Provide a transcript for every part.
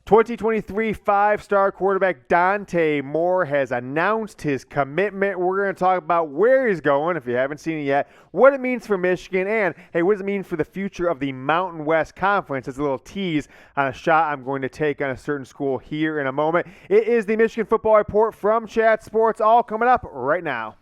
2023 five-star quarterback Dante Moore has announced his commitment. We're going to talk about where he's going, if you haven't seen it yet, what it means for Michigan, and, hey, what does it mean for the future of the Mountain West Conference? As a little tease on a shot I'm going to take on a certain school here in a moment. It is the Michigan Football Report from Chat Sports, all coming up right now.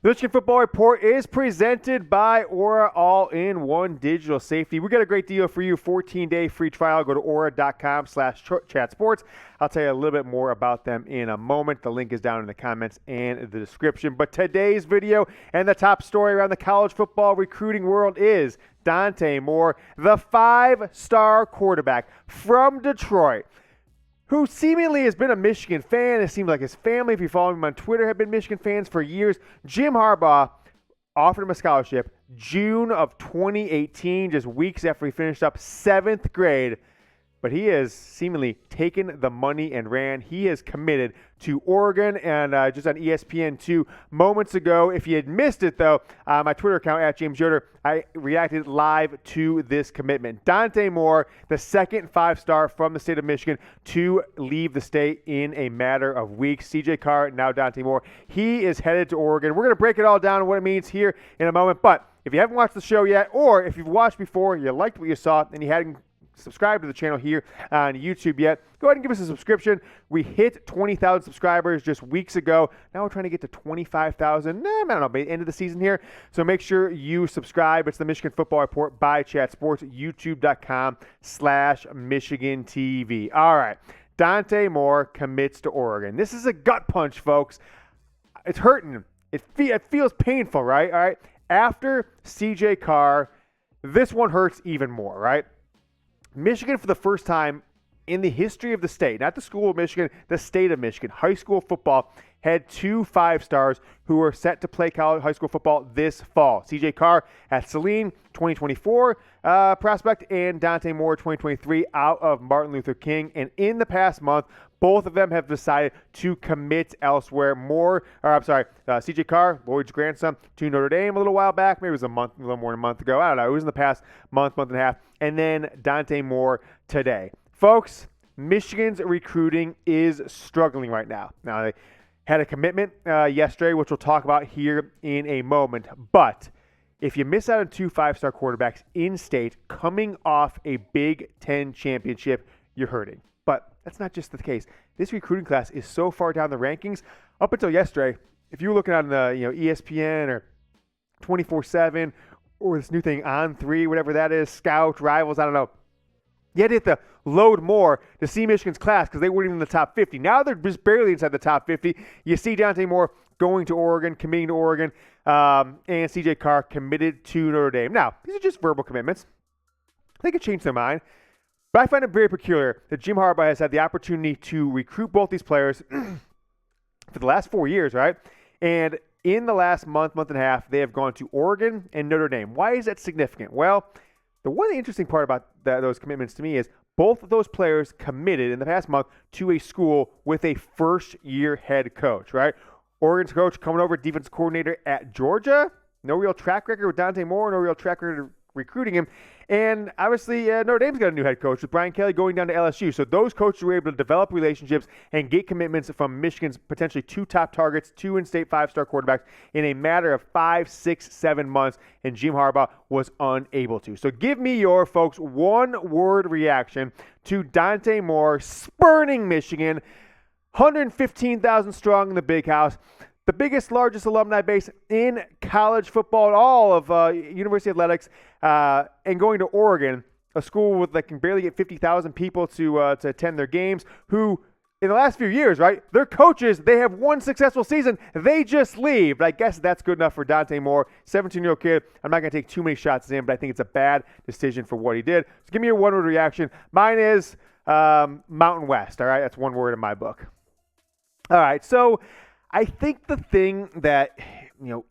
The Michigan Football Report is presented by Aura All-in-One Digital Safety. We got a great deal for you, 14-day free trial. Go to aura.com/chatsports. I'll tell you a little bit more about them in a moment. The link is down in the comments and the description. But today's video and the top story around the college football recruiting world is Dante Moore, the five-star quarterback from Detroit, who seemingly has been a Michigan fan. It seems like his family, if you follow him on Twitter, have been Michigan fans for years. Jim Harbaugh offered him a scholarship June of 2018, just weeks after he finished up 7th grade. But he has seemingly taken the money and ran. He is committed to Oregon, and just on ESPN 2 moments ago. If you had missed it, though, my Twitter account, at James Yoder, I reacted live to this commitment. Dante Moore, the second five-star from the state of Michigan to leave the state in a matter of weeks. CJ Carr, now Dante Moore. He is headed to Oregon. We're going to break it all down and what it means here in a moment. But if you haven't watched the show yet, or if you've watched before, you liked what you saw, and you hadn't subscribe to the channel here on YouTube yet, go ahead and give us a subscription. We hit 20,000 subscribers just weeks ago. Now we're trying to get to 25,000, I don't know, by the end of the season here. So make sure you subscribe. It's the Michigan Football Report by Chat Sports, youtube.com/Michigan TV. All right, Dante Moore commits to Oregon. This is a gut punch, folks. It's hurting. It feels painful, right? All right. After CJ Carr, this one hurts even more, right? Michigan, for the first time in the history of the state, not the school of Michigan, the state of Michigan, high school football, had two five-stars who are set to play college high school football this fall. CJ Carr at Saline, 2024 prospect, and Dante Moore, 2023, out of Martin Luther King. And in the past month, both of them have decided to commit elsewhere. CJ Carr, Lloyd's grandson, to Notre Dame a little while back. Maybe it was a little more than a month ago. I don't know. It was in the past month and a half. And then Dante Moore today. Folks, Michigan's recruiting is struggling right now. Now, they had a commitment yesterday, which we'll talk about here in a moment. But if you miss out on two five-star quarterbacks in-state coming off a Big Ten championship, you're hurting. But that's not just the case. This recruiting class is so far down the rankings. Up until yesterday, if you were looking on the ESPN or 24/7 or this new thing On3, whatever that is, Scout, Rivals, I don't know, you had to hit the load more to see Michigan's class because they weren't even in the top 50. Now they're just barely inside the top 50. You see Dante Moore going to Oregon, committing to Oregon, and CJ Carr committed to Notre Dame. Now, these are just verbal commitments. They could change their mind. But I find it very peculiar that Jim Harbaugh has had the opportunity to recruit both these players for the last 4 years, right? And in the last month and a half, they have gone to Oregon and Notre Dame. Why is that significant? Well, the one interesting part about those commitments to me is both of those players committed in the past month to a school with a first-year head coach, right? Oregon's coach coming over, defensive coordinator at Georgia. No real track record with Dante Moore, no real track record recruiting him. And obviously, Notre Dame's got a new head coach with Brian Kelly going down to LSU. So those coaches were able to develop relationships and get commitments from Michigan's potentially two top targets, two in-state five-star quarterbacks in a matter of 5, 6, 7 months, and Jim Harbaugh was unable to. So give me your, folks, one-word reaction to Dante Moore spurning Michigan, 115,000 strong in the Big House. The biggest, largest alumni base in college football, all of university athletics, and going to Oregon, a school with that can barely get 50,000 people to attend their games, who in the last few years, right, their coaches, they have one successful season, they just leave. But I guess that's good enough for Dante Moore, 17-year-old kid. I'm not going to take too many shots at him, but I think it's a bad decision for what he did. So give me your one-word reaction. Mine is Mountain West, all right? That's one word in my book. All right, so I think the thing that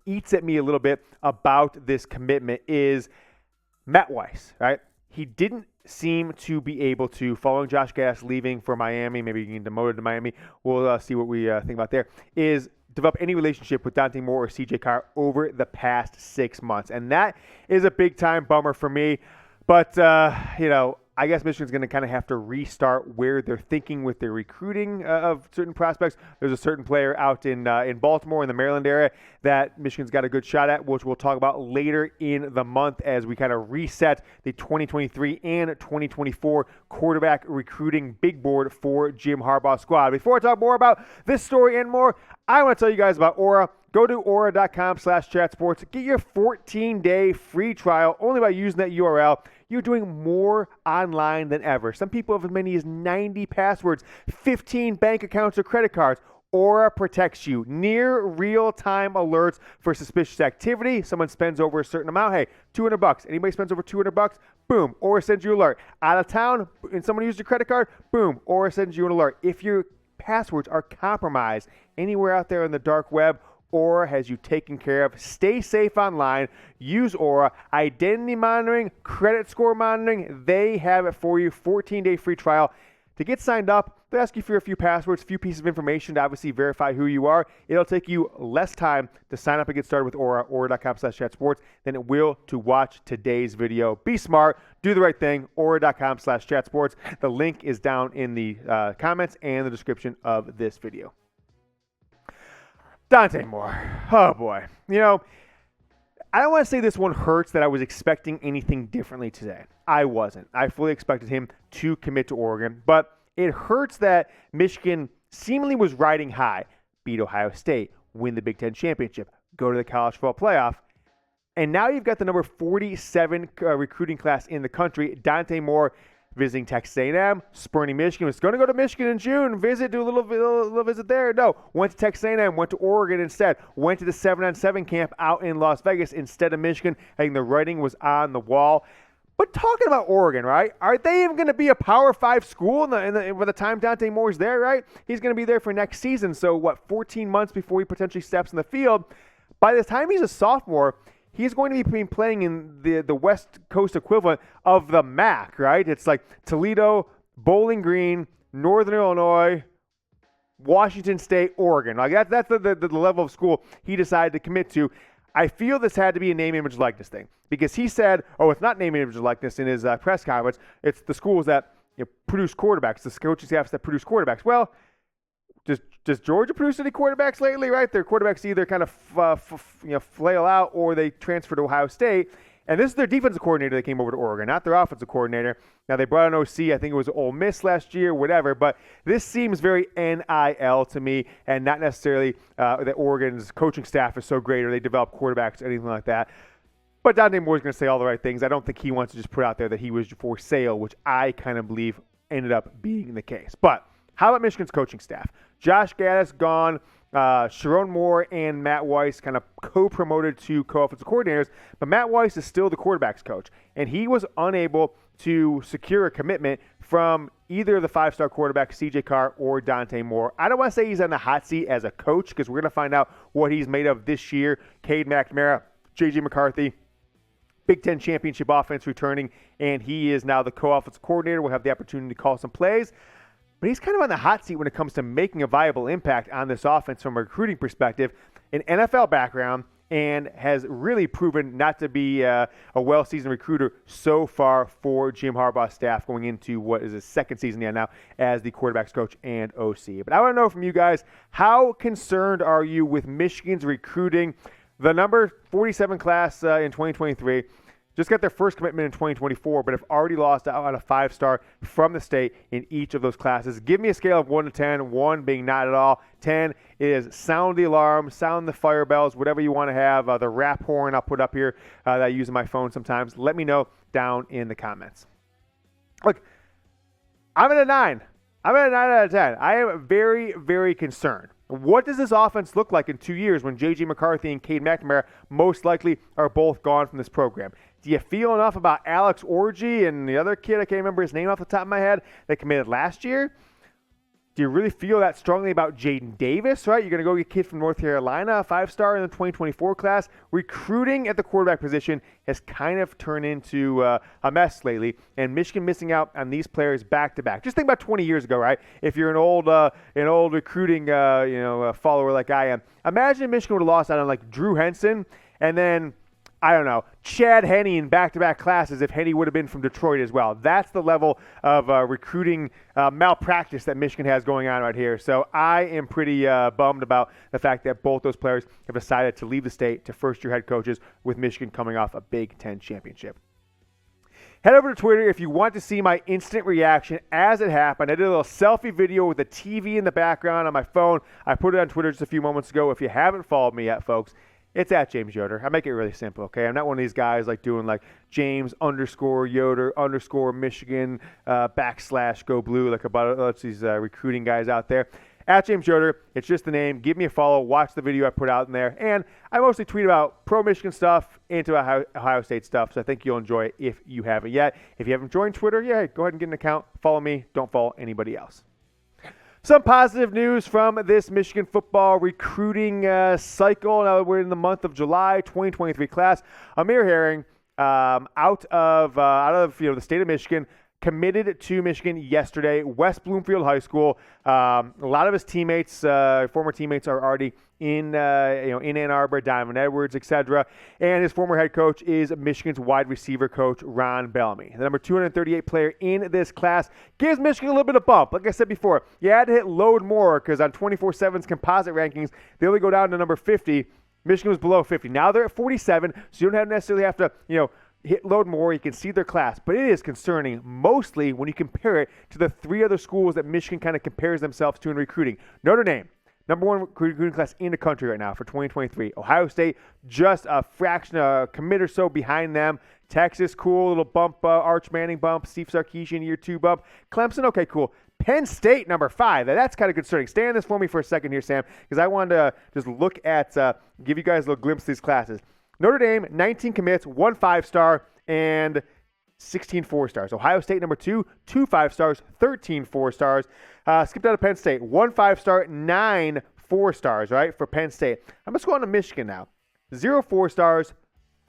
eats at me a little bit about this commitment is Matt Weiss, right? he didn't seem to be able to, following Josh Gattis leaving for Miami, maybe getting demoted to Miami, we'll see what we think about there, is develop any relationship with Dante Moore or CJ Carr over the past 6 months. And that is a big-time bummer for me. But, I guess Michigan's going to kind of have to restart where they're thinking with their recruiting of certain prospects. There's a certain player out in Baltimore, in the Maryland area, that Michigan's got a good shot at, which we'll talk about later in the month as we kind of reset the 2023 and 2024 quarterback recruiting big board for Jim Harbaugh's squad. Before I talk more about this story and more, I want to tell you guys about Aura. Go to aura.com/chatsports. Get your 14-day free trial only by using that URL. You're doing more online than ever. Some people have as many as 90 passwords, 15 bank accounts or credit cards. Aura protects you. Near real-time alerts for suspicious activity. Someone spends over a certain amount. Hey, $200. Anybody spends over $200? Boom. Aura sends you an alert. Out of town and someone used your credit card? Boom. Aura sends you an alert. If your passwords are compromised anywhere out there on the dark web, Aura has you taken care of. Stay safe online. Use Aura. Identity monitoring, credit score monitoring, they have it for you. 14-day free trial. To get signed up, they'll ask you for a few passwords, a few pieces of information to obviously verify who you are. It'll take you less time to sign up and get started with Aura, aura.com/chatsports, than it will to watch today's video. Be smart. Do the right thing. Aura.com/chatsports. The link is down in the comments and the description of this video. Dante Moore. Oh, boy. I don't want to say this one hurts that I was expecting anything differently today. I wasn't. I fully expected him to commit to Oregon, but it hurts that Michigan seemingly was riding high, beat Ohio State, win the Big Ten championship, go to the college football playoff, and now you've got the number 47 recruiting class in the country. Dante Moore visiting Texas A&M, spurning Michigan. Was going to go to Michigan in June, do a little visit there. No, went to Texas A&M, went to Oregon instead. Went to the 7-on-7 camp out in Las Vegas instead of Michigan. I think the writing was on the wall. But talking about Oregon, right? Are they even going to be a Power 5 school by the time Dante Moore's there, right? He's going to be there for next season. So, 14 months before he potentially steps in the field. By the time he's a sophomore, he's going to be playing in the West Coast equivalent of the MAC, right? It's like Toledo, Bowling Green, Northern Illinois, Washington State, Oregon. Like that's the level of school he decided to commit to. I feel this had to be a name, image, likeness thing because he said, it's not name, image, likeness in his press conference. It's the schools that produce quarterbacks, the coaching staffs that produce quarterbacks. Well, does Georgia produce any quarterbacks lately, right? Their quarterbacks either kind of flail out or they transfer to Ohio State. And this is their defensive coordinator that came over to Oregon, not their offensive coordinator. Now, they brought an OC. I think it was Ole Miss last year, whatever. But this seems very NIL to me and not necessarily that Oregon's coaching staff is so great or they develop quarterbacks or anything like that. But Dante Moore's going to say all the right things. I don't think he wants to just put out there that he was for sale, which I kind of believe ended up being the case. But how about Michigan's coaching staff? Josh Gattis gone. Sharon Moore and Matt Weiss kind of co-promoted to co-offensive coordinators, but Matt Weiss is still the quarterback's coach, and he was unable to secure a commitment from either of the five-star quarterbacks, CJ Carr or Dante Moore. I don't want to say he's on the hot seat as a coach because we're going to find out what he's made of this year. Cade McNamara, J.J. McCarthy, Big Ten championship offense returning, and he is now the co-offensive coordinator. We'll have the opportunity to call some plays. But he's kind of on the hot seat when it comes to making a viable impact on this offense from a recruiting perspective, an NFL background, and has really proven not to be a well-seasoned recruiter so far for Jim Harbaugh's staff going into what is his second season now as the quarterback's coach and OC. But I want to know from you guys, how concerned are you with Michigan's recruiting? The number 47 class in 2023 just got their first commitment in 2024, but have already lost out on a five-star from the state in each of those classes. Give me a scale of 1 to 10, 1 being not at all. 10 is sound the alarm, sound the fire bells, whatever you want to have. The rap horn I'll put up here that I use on my phone sometimes. Let me know down in the comments. Look, I'm at a 9. I'm at a 9 out of 10. I am very, very concerned. What does this offense look like in 2 years when J.J. McCarthy and Cade McNamara most likely are both gone from this program? Do you feel enough about Alex Orji and the other kid, I can't remember his name off the top of my head, that committed last year? Do you really feel that strongly about Jaden Davis, right? You're going to go get a kid from North Carolina, a 5-star in the 2024 class. Recruiting at the quarterback position has kind of turned into a mess lately, and Michigan missing out on these players back-to-back. Just think about 20 years ago, right? If you're an old recruiting follower like I am, imagine Michigan would have lost out on like Drew Henson, and then I don't know, Chad Henne in back-to-back classes if Henne would have been from Detroit as well. That's the level of recruiting malpractice that Michigan has going on right here. So I am pretty bummed about the fact that both those players have decided to leave the state to first-year head coaches with Michigan coming off a Big Ten championship. Head over to Twitter if you want to see my instant reaction as it happened. I did a little selfie video with the TV in the background on my phone. I put it on Twitter just a few moments ago. If you haven't followed me yet, folks, it's at James Yoder. I make it really simple, okay? I'm not one of these guys like doing like James _Yoder _Michigan / go blue like about these recruiting guys out there. At James Yoder, it's just the name. Give me a follow. Watch the video I put out in there. And I mostly tweet about pro-Michigan stuff into Ohio State stuff, so I think you'll enjoy it if you haven't yet. If you haven't joined Twitter, yeah, go ahead and get an account. Follow me. Don't follow anybody else. Some positive news from this Michigan football recruiting cycle. Now that we're in the month of July, 2023 class. Amir Herring, out of the state of Michigan, committed to Michigan yesterday. West Bloomfield High School. A lot of his teammates, former teammates, are already in Ann Arbor, Diamond Edwards, etc. And his former head coach is Michigan's wide receiver coach, Ron Bellamy. The number 238 player in this class gives Michigan a little bit of bump. Like I said before, you had to hit load more because on 24/7's composite rankings, they only go down to number 50. Michigan was below 50. Now they're at 47, so you don't necessarily have to, hit load more. You can see their class. But it is concerning, mostly when you compare it to the three other schools that Michigan kind of compares themselves to in recruiting. Notre Dame, number one recruiting class in the country right now for 2023. Ohio State, just a fraction, a commit or so behind them. Texas, cool, little bump, Arch Manning bump. Steve Sarkisian, year 2 bump. Clemson, okay, cool. Penn State, number 5. That's kind of concerning. Stay on this for me for a second here, Sam, because I wanted to just look at, give you guys a little glimpse of these classes. Notre Dame, 19 commits, 1 5-star, and 16 4-stars. Ohio State, number 2, 2 5-stars, 13 4-stars. Skipped out of Penn State, 1 5-star, 9 4-stars, right, for Penn State. I'm going to go on to Michigan now. 0 4-stars,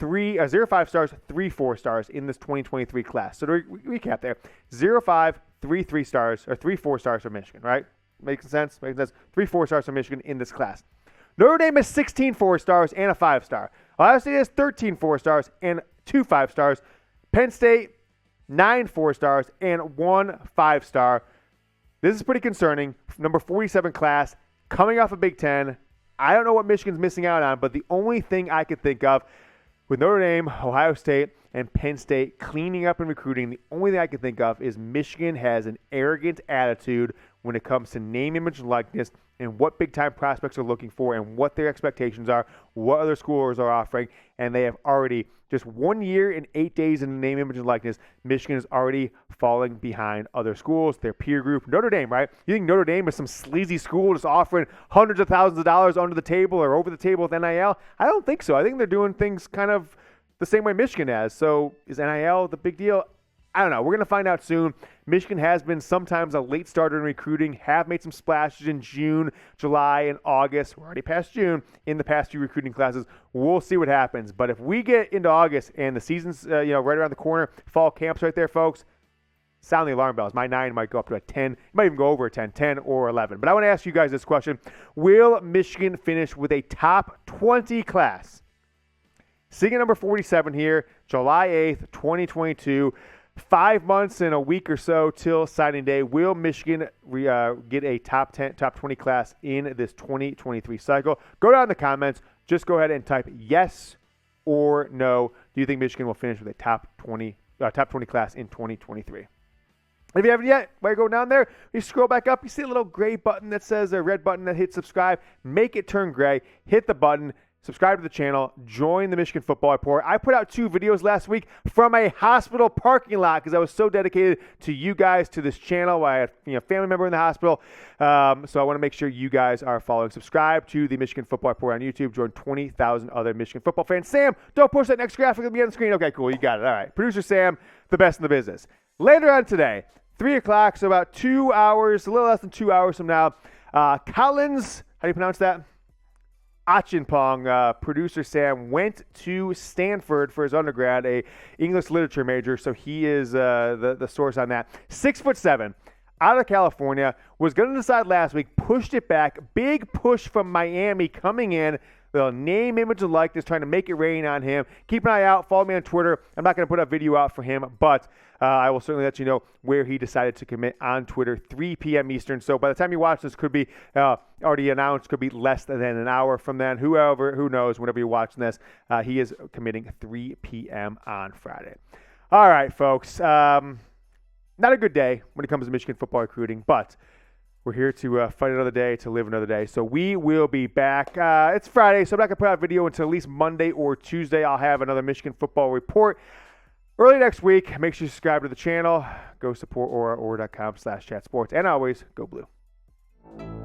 0 5-stars, 3 4-stars in this 2023 class. So to recap there, 0 5, 3 3-stars, or 3 4-stars for Michigan, right? Making sense? 3 4-stars for Michigan in this class. Notre Dame has 16 4-stars and a 5-star. Ohio State has 13 4-stars and 2 5-stars. Penn State, 9 4-stars and 1 5-star. This is pretty concerning. Number 47 class, coming off a Big Ten. I don't know what Michigan's missing out on, but the only thing I could think of with Notre Dame, Ohio State, and Penn State cleaning up and recruiting, the only thing I can think of is Michigan has an arrogant attitude when it comes to name, image, and likeness and what big-time prospects are looking for and what their expectations are, what other schools are offering, and they have already, just 1 year and 8 days in name, image, and likeness, Michigan is already falling behind other schools, their peer group. Notre Dame, right? You think Notre Dame is some sleazy school just offering hundreds of thousands of dollars under the table or over the table with NIL? I don't think so. I think they're doing things kind of the same way Michigan has. So is NIL the big deal? I don't know. We're going to find out soon. Michigan has been sometimes a late starter in recruiting, have made some splashes in June, July, and August. We're already past June in the past few recruiting classes. We'll see what happens. But if we get into August and the season's right around the corner, fall camp's right there, folks, sound the alarm bells. My 9 might go up to a 10. It might even go over a 10, 10 or 11. But I want to ask you guys this question. Will Michigan finish with a top 20 class? Sitting at number 47 here, July 8th, 2022. 5 months and a week or so till signing day. Will Michigan get a top 20 class in this 2023 cycle? Go down in the comments. Just go ahead and type yes or no. Do you think Michigan will finish with a top 20 class in 2023? If you haven't yet, while you go down there, you scroll back up, you see a little gray button that says a red button that hits subscribe. Make it turn gray. Hit the button. Subscribe to the channel. Join the Michigan Football Report. I put out 2 videos last week from a hospital parking lot because I was so dedicated to you guys, to this channel. I had a family member in the hospital. So I want to make sure you guys are following. Subscribe to the Michigan Football Report on YouTube. Join 20,000 other Michigan football fans. Sam, don't push that next graphic. It'll be on the screen. Okay, cool. You got it. All right. Producer Sam, the best in the business. Later on today, 3 o'clock, so about 2 hours, a little less than 2 hours from now. Collins, how do you pronounce that? Achinpong, producer Sam, went to Stanford for his undergrad, a English literature major, so he is the source on that. 6'7", out of California, was going to decide last week, pushed it back. Big push from Miami coming in. The name, image, and likeness, trying to make it rain on him. Keep an eye out. Follow me on Twitter. I'm not going to put a video out for him, but I will certainly let you know where he decided to commit on Twitter, 3 p.m. Eastern. So by the time you watch this, could be already announced, could be less than an hour from then. Who knows, whenever you're watching this, he is committing 3 p.m. on Friday. All right, folks. Not a good day when it comes to Michigan football recruiting, but we're here to fight another day, to live another day. So we will be back. It's Friday, so I'm not going to put out a video until at least Monday or Tuesday. I'll have another Michigan football report early next week. Make sure you subscribe to the channel. Go support Aura.com/chatsports. And always, go blue.